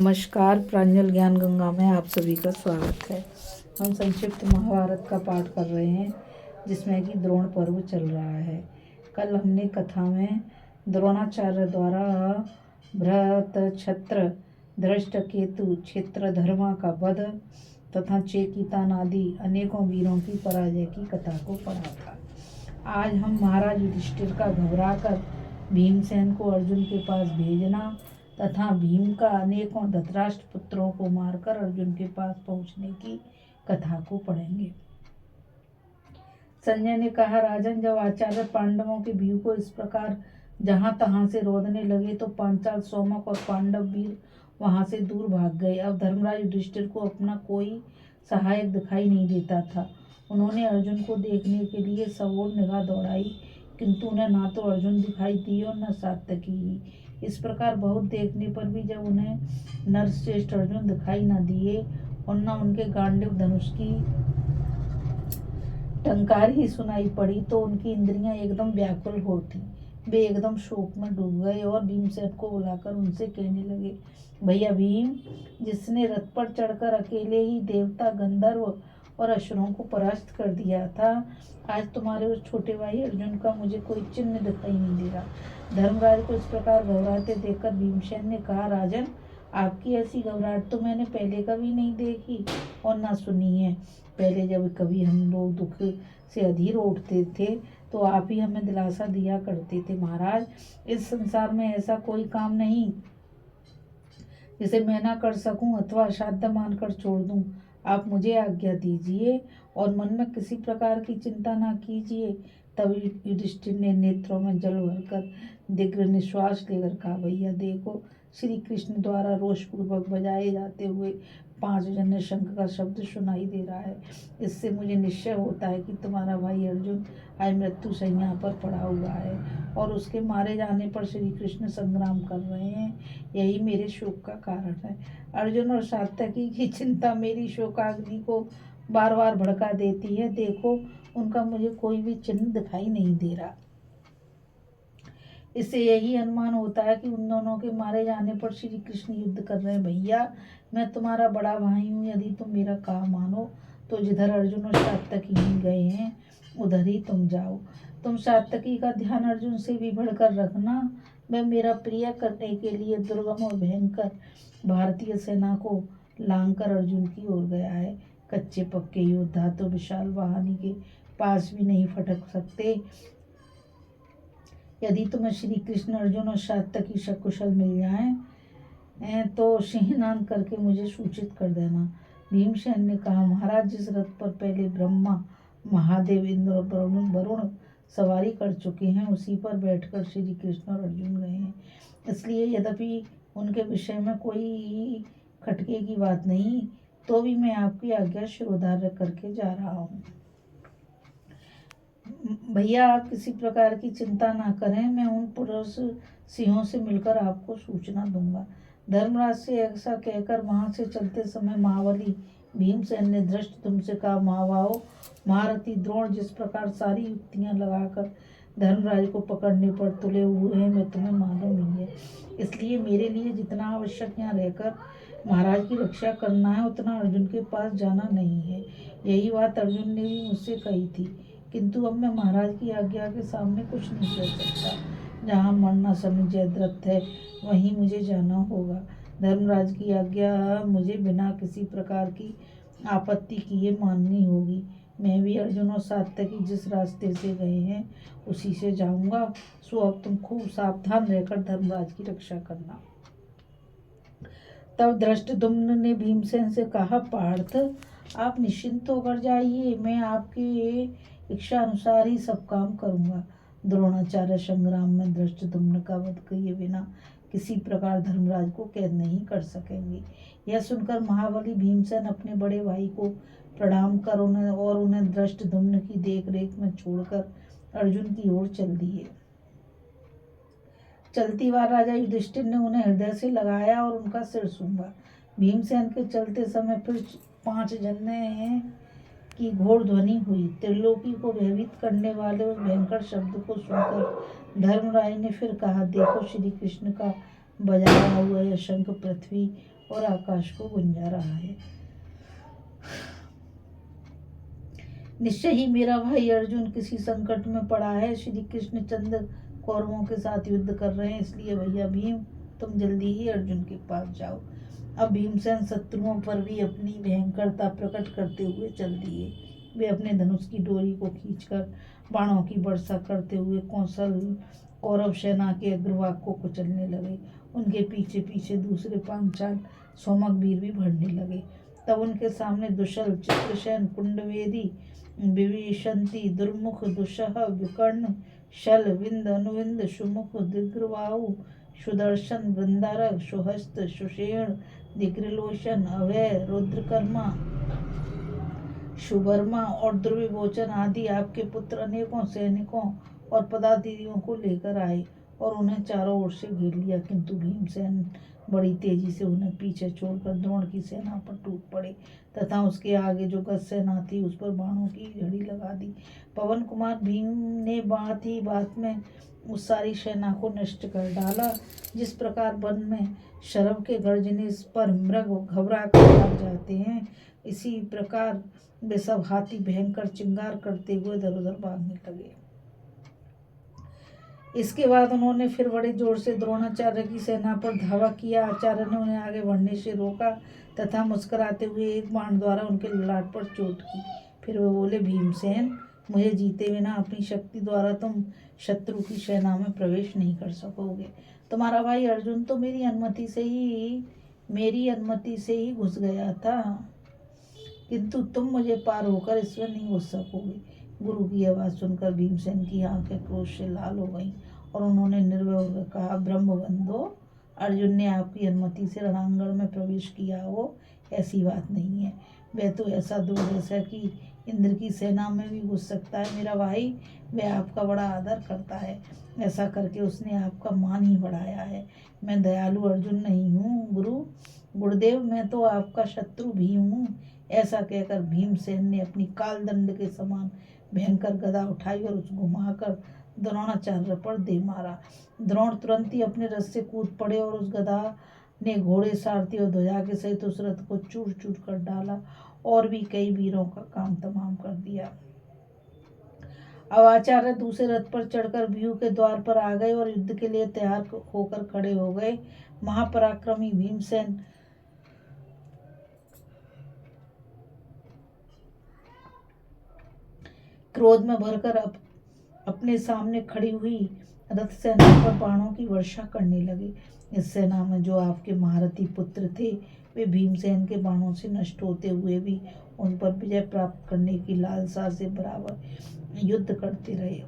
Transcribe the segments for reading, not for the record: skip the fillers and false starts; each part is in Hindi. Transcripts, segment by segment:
नमस्कार, प्रांजल ज्ञान गंगा में आप सभी का स्वागत है। हम संक्षिप्त महाभारत का पाठ कर रहे हैं, जिसमें कि द्रोण पर्व चल रहा है। कल हमने कथा में द्रोणाचार्य द्वारा भृतक्षत्र, धृष्टकेतु, क्षेत्रधर्मा का वध तथा चेकितान आदि अनेकों वीरों की पराजय की कथा को पढ़ा था। आज हम महाराज युधिष्ठिर का घबराकर भीमसेन को अर्जुन के पास भेजना तथा भीम का अनेकों धृतराष्ट्र पुत्रों को मारकर अर्जुन के पास पहुंचने की कथा को पढ़ेंगे। संजय ने कहा, राजन, जब आचार्य पांडवों के व्यू को इस प्रकार जहां तहां से रोधने लगे तो पांचाल, सोमक और पांडव वीर वहां से दूर भाग गए। अब धर्मराज युधिष्ठिर को अपना कोई सहायक दिखाई नहीं देता था। उन्होंने अर्जुन को देखने के लिए सब ओर निगाह दौड़ाई, किंतु उन्हें ना तो अर्जुन दिखाई दिए और न सात्यकी ही। इस प्रकार बहुत देखने पर भी जब उन्हें नरश्रेष्ठ अर्जुन दिखाई न दिए और न उनके गांडीव धनुष की टंकार ही सुनाई पड़ी, तो उनकी इंद्रियां एकदम व्याकुल हो उठी। वे एकदम शोक में डूब गए और भीमसेन को बुलाकर उनसे कहने लगे, भैया भीम, जिसने रथ पर चढ़कर अकेले ही देवता, गंधर्व और असुरों को परास्त कर दिया था, आज तुम्हारे उस छोटे भाई अर्जुन का मुझे कोई चिन्ह दिखाई नहीं दे रहा। धर्मराज को इस प्रकार घबराते देखकर भीमसेन ने कहा, राजन, आपकी ऐसी घबराहट तो मैंने पहले कभी नहीं देखी और ना सुनी है। पहले जब कभी हम लोग दुख से अधीर उठते थे तो आप ही हमें दिलासा दिया करते थे। महाराज, इस संसार में ऐसा कोई काम नहीं जिसे मैं ना कर सकूं अथवा असाध्य मानकर छोड़ दूं। आप मुझे आज्ञा दीजिए और मन में किसी प्रकार की चिंता ना कीजिए। तब युधिष्ठिर ने नेत्रों में जल भरकर दीर्घ निश्वास लेकर कहा, भैया देखो, श्री कृष्ण द्वारा रोषपूर्वक बजाए जाते हुए 5 जन्य शंख का शब्द सुनाई दे रहा है। इससे मुझे निश्चय होता है कि तुम्हारा भाई अर्जुन आज मृत्यु शैया पर पड़ा हुआ है और उसके मारे जाने पर श्री कृष्ण संग्राम कर रहे हैं। यही मेरे शोक का कारण है। अर्जुन और सात्यकी की चिंता मेरी शोकाग्नि को बार बार भड़का देती है। देखो, उनका मुझे कोई भी चिन्ह दिखाई नहीं दे रहा। इससे यही अनुमान होता है कि उन दोनों के मारे जाने पर श्री कृष्ण युद्ध कर रहे हैं। भैया, मैं तुम्हारा बड़ा भाई हूँ, यदि तुम मेरा कहा मानो तो जिधर अर्जुन और सात्यकी ही गए हैं उधर ही तुम जाओ। तुम सात्यकी का ध्यान अर्जुन से भी बढ़कर रखना। वह मेरा प्रिय करने के लिए दुर्गम और भयंकर भारतीय सेना को लांघकर अर्जुन की ओर गया है। कच्चे पक्के योद्धा तो विशाल वाहिनी के पास भी नहीं फटक सकते। यदि तुम्हें श्री कृष्ण, अर्जुन और सात्यकी सकुशल मिल जाएं तो सिंहनाद करके मुझे सूचित कर देना। भीमसेन ने कहा, महाराज, जिस रथ पर पहले ब्रह्मा, महादेव, इंद्र और वरुण सवारी कर चुके हैं उसी पर बैठकर श्री कृष्ण और अर्जुन गए हैं। इसलिए यद्यपि उनके विषय में कोई खटके की बात नहीं, तो भी मैं आपकी आज्ञा शिरोधार्य करके जा रहा हूँ। भैया, आप किसी प्रकार की चिंता ना करें, मैं उन पुरुष सिंहों से मिलकर आपको सूचना दूंगा। धर्मराज से ऐसा कहकर वहां से चलते समय महाबली भीमसेन ने धृष्टद्युम्न से कहा, महाबाहो, महारथी द्रोण जिस प्रकार सारी युक्तियां लगाकर धर्मराज को पकड़ने पर तुले हुए हैं, मैं तुम्हें मालूम ही है। इसलिए मेरे लिए जितना आवश्यक यहाँ रहकर महाराज की रक्षा करना है, उतना अर्जुन के पास जाना नहीं है। यही बात अर्जुन ने भी मुझसे कही थी, किंतु अब मैं महाराज की आज्ञा के सामने कुछ नहीं कर सकता। जहाँ मरना समय जयद्रथ है वहीं मुझे जाना होगा। धर्मराज की आज्ञा मुझे बिना किसी प्रकार की आपत्ति किए माननी होगी। मैं भी अर्जुन और सात्यकी जिस रास्ते से गए हैं उसी से जाऊंगा। सो अब तुम खूब सावधान रहकर धर्मराज की रक्षा करना। तब धृष्टद्युम्न ने भीमसेन से कहा, पार्थ, आप निश्चिंत होकर जाइए, मैं आपके इच्छा अनुसार ही सब काम करूंगा। द्रोणाचार्य संग्राम में धृष्टद्युम्न का वध किए बिना किसी प्रकार धर्मराज को कैद नहीं कर सकेंगे। यह सुनकर महाबली भीमसेन अपने बड़े भाई को प्रणाम कर उन्हें धृष्टद्युम्न की देख रेख में छोड़कर अर्जुन की ओर चल दिए। चलती बार राजा युधिष्ठिर ने उन्हें हृदय से लगाया और उनका सिर सूंघा। भीमसेन के चलते समय फिर 5 जन्य की घोर ध्वनि हुई। त्रिलोकी को भयभीत करने वाले उस भयंकर शब्द को सुनकर धर्मराज ने फिर कहा, देखो, श्री कृष्ण का बजाया हुआ यह शंख पृथ्वी और आकाश को गुंजा रहा है। निश्चय ही मेरा भाई अर्जुन किसी संकट में पड़ा है। श्री कृष्णचंद्र कौरवों के साथ युद्ध कर रहे हैं, इसलिए भैया भीम तुम जल्दी ही अर्जुन के पास जाओ। अब भीमसेन शत्रुओं पर भी अपनी भयंकरता प्रकट करते हुए चल दिए। वे अपने धनुष की डोरी को खींचकर बाणों की वर्षा करते हुए कौरव सेना के अग्रभाग को कुचलने लगे। उनके पीछे पीछे दूसरे पांचाल सोमकवीर भी बढ़ने लगे। तब उनके सामने दुशल, चित्रसेन, कुंडवेदी, विभीषंती, दुर्मुख, दुस्सह, विकर्ण, शल, विंद, अनुविंद, सुमुख, दिग्रबाहु, सुदर्शन, वृंदारक, सुहस्त, सुषेण, दिग्रलोचन, अभय, रुद्रकर्मा, सुवर्मा और दुर्विमोचन आदि आपके पुत्र अनेकों सैनिकों और पदातियों को लेकर आए और उन्हें चारों ओर से घेर लिया। किंतु भीमसेन बड़ी तेजी से उन्हें पीछे छोड़कर द्रोण की सेना पर टूट पड़े तथा उसके आगे जो गज सेना थी उस पर बाणों की झड़ी लगा दी। पवन कुमार भीम ने बात ही बात में उस सारी सेना को नष्ट कर डाला। जिस प्रकार वन में शरभ के गर्जने पर मृग घबरा कर भाग जाते हैं, इसी प्रकार वे सब हाथी भयंकर चिंगार करते हुए इधर उधर भागने लगे। इसके बाद उन्होंने फिर बड़े जोर से द्रोणाचार्य की सेना पर धावा किया। आचार्य ने उन्हें आगे बढ़ने से रोका तथा मुस्कुराते हुए एक बाण द्वारा उनके ललाट पर चोट की। फिर वे बोले, भीमसेन, मुझे जीते बिना अपनी शक्ति द्वारा तुम शत्रु की सेना में प्रवेश नहीं कर सकोगे। तुम्हारा भाई अर्जुन तो मेरी अनुमति से ही घुस गया था, किंतु तुम मुझे पार होकर इसमें नहीं घुस सकोगे। गुरु की आवाज़ सुनकर भीमसेन की आंखें क्रोध से लाल हो गईं और उन्होंने निर्भय होकर कहा, ब्रह्मबंधो, अर्जुन ने आपकी अनुमति से रणांगण में प्रवेश किया हो, ऐसी बात नहीं है। वह तो ऐसा दुर्धर्ष है कि इंद्र की सेना में भी घुस सकता है। मेरा भाई वह आपका बड़ा आदर करता है, ऐसा करके उसने आपका मान ही बढ़ाया है। मैं दयालु अर्जुन नहीं हूँ गुरुदेव, मैं तो आपका शत्रु भी हूँ। ऐसा कहकर भीमसेन ने अपनी कालदंड के समान भयंकर गदा उठाई और उस घुमाकर द्रोणाचार्य पर दे मारा। द्रोण तुरंत ही अपने रथ से कूद पड़े और उस गदा ने घोड़े, सारथी और ध्वजा के सहित उस रथ को चूर चूर कर डाला और भी कई वीरों का काम तमाम कर दिया। अब आचार्य दूसरे रथ पर चढ़कर व्यूह के द्वार पर आ गए और युद्ध के लिए तैयार होकर खड़े हो गए। महापराक्रमी भीमसेन क्रोध में भरकर अपने सामने खड़ी हुई रथ सेना पर बाणों की वर्षा करने लगे। इस सेना में जो आपके महारथी पुत्र थे, वे भीमसेन के बाणों से नष्ट होते हुए भी उन पर विजय प्राप्त करने की लालसा से बराबर युद्ध करते रहे।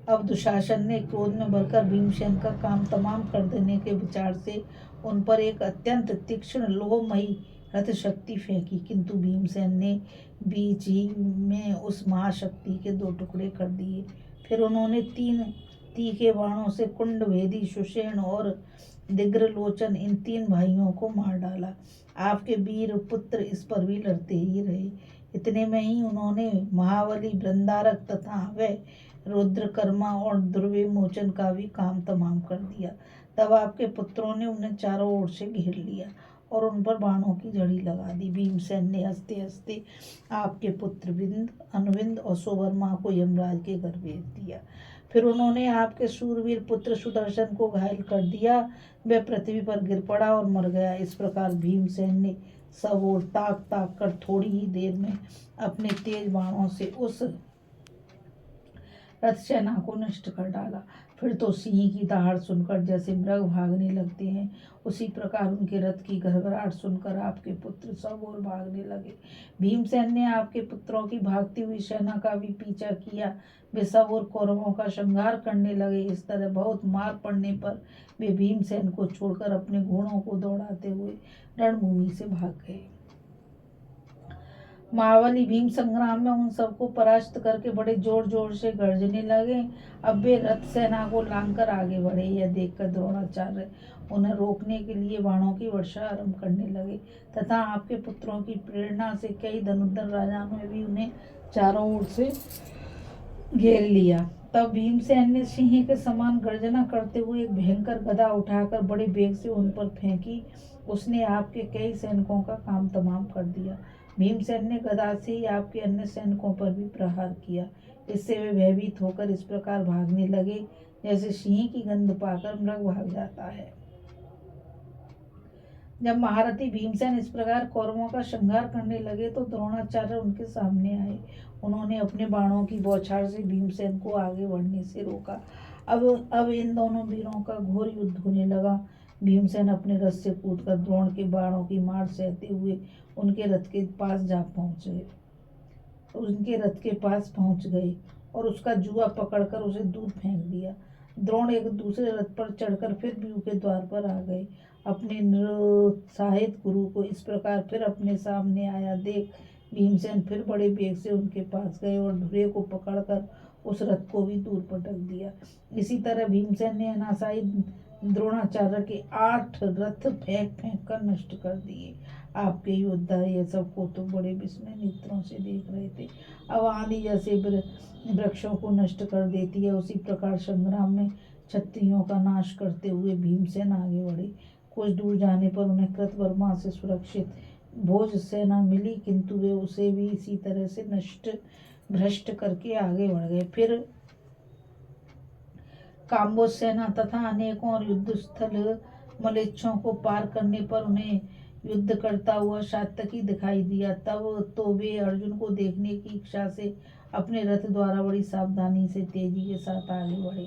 अब दुशासन ने क्रोध में भरकर भीमसेन का काम तमाम कर देने के विचार से उन पर एक अत्यंत तीक्ष्ण लोहमयी रथ शक्ति फेंकी, किंतु भीमसेन ने बीच ही में उस महाशक्ति के दो टुकड़े कर दिए। फिर उन्होंने 3 तीखे बाणों से कुंडभेदी, सुषेण और दिग्रलोचन इन 3 भाइयों को मार डाला। आपके वीर पुत्र इस पर भी लड़ते ही रहे। इतने में ही उन्होंने महाबली, वृंदारक तथा अभय, रुद्रकर्मा और दुर्विमोचन का भी काम तमाम कर दिया। तब आपके पुत्रों ने उन्हें चारों ओर से घेर लिया और उन पर बाणों की झड़ी लगा दी। भीमसेन ने हंसते हंसते आपके पुत्र विंद, अनुविंद और सुवर्मा को यमराज के घर भेज दिया। फिर उन्होंने आपके शूरवीर पुत्र सुदर्शन को घायल कर दिया। वह पृथ्वी पर गिर पड़ा और मर गया। इस प्रकार भीमसेन ने सब ओर ताक ताक कर थोड़ी ही देर में अपने तेज बाणों से उस रथ सेना को नष्ट कर डाला। फिर तो सिंह की दहाड़ सुनकर जैसे मृग भागने लगते हैं, उसी प्रकार उनके रथ की घरघराहट सुनकर आपके पुत्र सब ओर भागने लगे। भीमसेन ने आपके पुत्रों की भागती हुई सेना का भी पीछा किया। वे सब ओर कौरवों का संहार करने लगे। इस तरह बहुत मार पड़ने पर वे भीमसेन को छोड़कर अपने घोड़ों को दौड़ाते हुए रणभूमि से भाग गए। महाबली भीम संग्राम में उन सबको परास्त करके बड़े जोर जोर से गर्जने लगे। अब वे रथ सेना को लांघकर आगे बढ़े। यह देखकर द्रोणाचार्य उन्हें रोकने के लिए बाणों की वर्षा आरंभ करने लगे तथा आपके पुत्रों की प्रेरणा से कई धनुर्धर राजाओं ने भी उन्हें चारों ओर से घेर लिया। तब भीमसेन ने सिंह के समान गर्जना करते हुए एक भयंकर गदा उठाकर बड़े वेग से उन पर फेंकी उसने आपके कई सैनिकों का काम तमाम कर दिया। भीमसेन ने गदा से ही आपके अन्य सैनिकों पर भी प्रहार किया। इससे वे भयभीत होकर इस प्रकार भागने लगे जैसे सिंह की गंध पाकर मृग भाग जाता है। जब महारथी भीमसेन इस प्रकार कौरवों का संहार करने लगे तो द्रोणाचार्य उनके सामने आए। उन्होंने अपने बाणों की बौछार से भीमसेन को आगे बढ़ने से रोका। अब इन दोनों वीरों का घोर युद्ध होने लगा। भीमसेन अपने रथ से कूदकर द्रोण के बाणों की मार सहते हुए उनके रथ के पास पहुंच गए और उसका जुआ पकड़कर उसे दूर फेंक दिया। द्रोण एक दूसरे रथ पर चढ़कर फिर व्यू के द्वार पर आ गए। अपने निरुत्साहित गुरु को इस प्रकार फिर अपने सामने आया देख भीमसेन फिर बड़े वेग से उनके पास गए और धुरे को पकड़कर उस रथ को भी दूर पटक दिया। इसी तरह भीमसेन ने अनासाई द्रोणाचार्य के 8 रथ फेंक कर नष्ट कर दिए। आपके योद्धा यह सब को तो बड़े विस्मय नेत्रों से देख रहे थे। अब आंधी जैसे वृक्षों को नष्ट कर देती है, उसी प्रकार संग्राम में क्षत्रियों का नाश करते हुए भीमसेन आगे बढ़े। कुछ दूर जाने पर उन्हें कृतवर्मा से सुरक्षित भोज सेना मिली, किंतु वे उसे भी इसी तरह से भ्रष्ट करके आगे बढ़ गए। फिर काम्बोज सेना तथा अनेकों और युद्ध स्थल मलेच्छों को पार करने पर उन्हें युद्ध करता हुआ सात्यकी दिखाई दिया। तब तो वे अर्जुन को देखने की इच्छा से अपने रथ द्वारा बड़ी सावधानी से तेजी के साथ आगे बढ़े।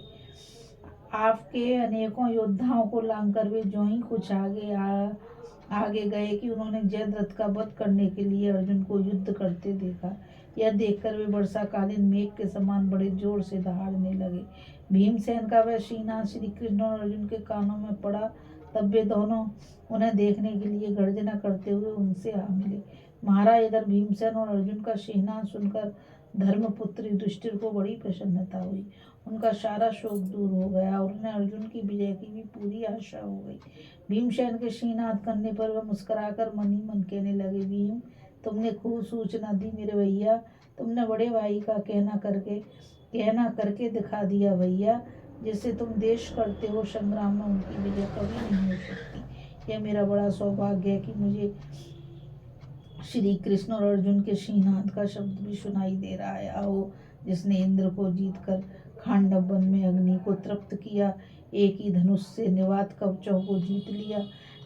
आपके अनेकों योद्धाओं को लांघकर वे जो ही कुछ आगे गए कि उन्होंने जयद्रथ का वध करने के लिए अर्जुन को युद्ध करते देखा। यह देखकर वे वर्षाकालीन मेघ के समान बड़े जोर से दहाड़ने लगे। भीमसेन का वह सीना श्री कृष्ण और अर्जुन के कानों में पड़ा। तब वे दोनों उन्हें देखने के लिए गर्जना करते हुए उनसे आ मिले। महाराज, इधर भीमसेन और अर्जुन का सीना सुनकर धर्मपुत्र युधिष्ठिर को बड़ी प्रसन्नता हुई। उनका सारा शोक दूर हो गया और उन्हें अर्जुन की विजय की भी पूरी आशा हो गई। भीमसेन के सीनाद करने पर वह मुस्कुराकर मन ही मन कहने लगे, भीम, तुमने खूब सूचना दी मेरे भैया। तुमने बड़े भाई का कहना करके दिखा दिया भैया। जिससे तुम देश करते हो संग्राम में उनकी विजय कभी नहीं हो सकती। यह मेरा बड़ा सौभाग्य है कि मुझे श्री कृष्ण और अर्जुन के सिंहनाद का शब्द भी सुनाई दे रहा है। आओ, जिसने इंद्र को जीतकर खांडव वन में अग्नि को तृप्त किया, एक ही धनुष से निवात कवचों को जीत लिया,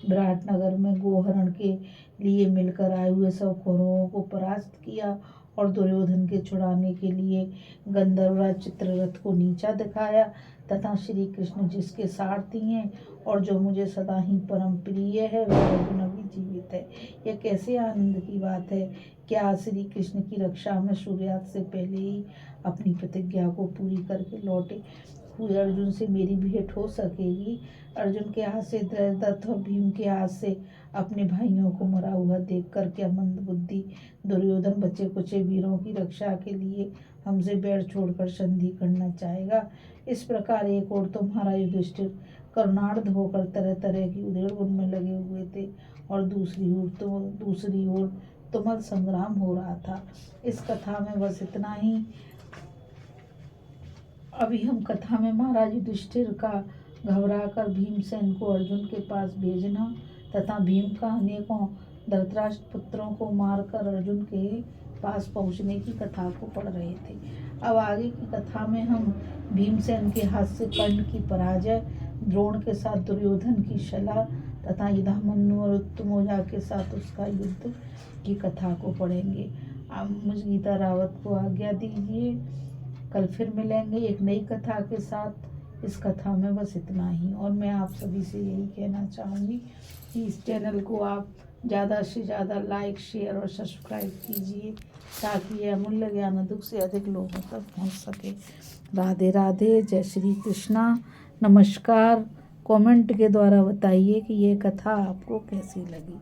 विराट नगर में गोहरण के लिए मिलकर आए हुए सब कौरवों को परास्त किया और दुर्योधन के छुड़ाने के लिए गंधर्वराज चित्ररथ को नीचा दिखाया, तथा श्री कृष्ण जिसके सारथी हैं और जो मुझे सदा ही परम प्रिय है, वह अर्जुन अभी जीवित है। यह कैसे आनंद की बात है। क्या श्री कृष्ण की रक्षा में सूर्यास्त से पहले ही अपनी प्रतिज्ञा को पूरी करके लौटे हुए अर्जुन से मेरी भेंट हो सकेगी। अर्जुन के हाथ से दत्त और भीम के हाथ से अपने भाइयों को मरा हुआ देखकर क्या मंद बुद्धि दुर्योधन बचे कुचे वीरों की रक्षा के लिए हमसे बैर छोड़कर संधि करना चाहेगा। इस प्रकार एक और तुम्हारा युधिष्ठिर करुणार्ध होकर तरह तरह की उधेड़ में लगे हुए थे और दूसरी ओर तुमुल संग्राम हो रहा था। इस कथा में बस इतना ही। अभी हम कथा में महाराज युधिष्ठिर का घबराकर भीमसेन को अर्जुन के पास भेजना तथा भीम का अनेकों धृतराष्ट्र पुत्रों को मारकर अर्जुन के पास पहुंचने की कथा को पढ़ रहे थे। अब आगे की कथा में हम भीमसेन के हाथ से कर्ण की पराजय, द्रोण के साथ दुर्योधन की सलाह तथा युधामन्यु और उत्तमौजा के साथ उसका युद्ध की कथा को पढ़ेंगे। अब मुझ गीता रावत को आज्ञा दीजिए। कल फिर मिलेंगे एक नई कथा के साथ। इस कथा में बस इतना ही, और मैं आप सभी से यही कहना चाहूँगी कि इस चैनल को आप ज़्यादा से ज़्यादा लाइक, शेयर और सब्सक्राइब कीजिए ताकि यह अमूल्य ज्ञान अधिक से अधिक लोगों तक पहुँच सके। राधे राधे, जय श्री कृष्णा, नमस्कार। कमेंट के द्वारा बताइए कि ये कथा आपको कैसी लगी।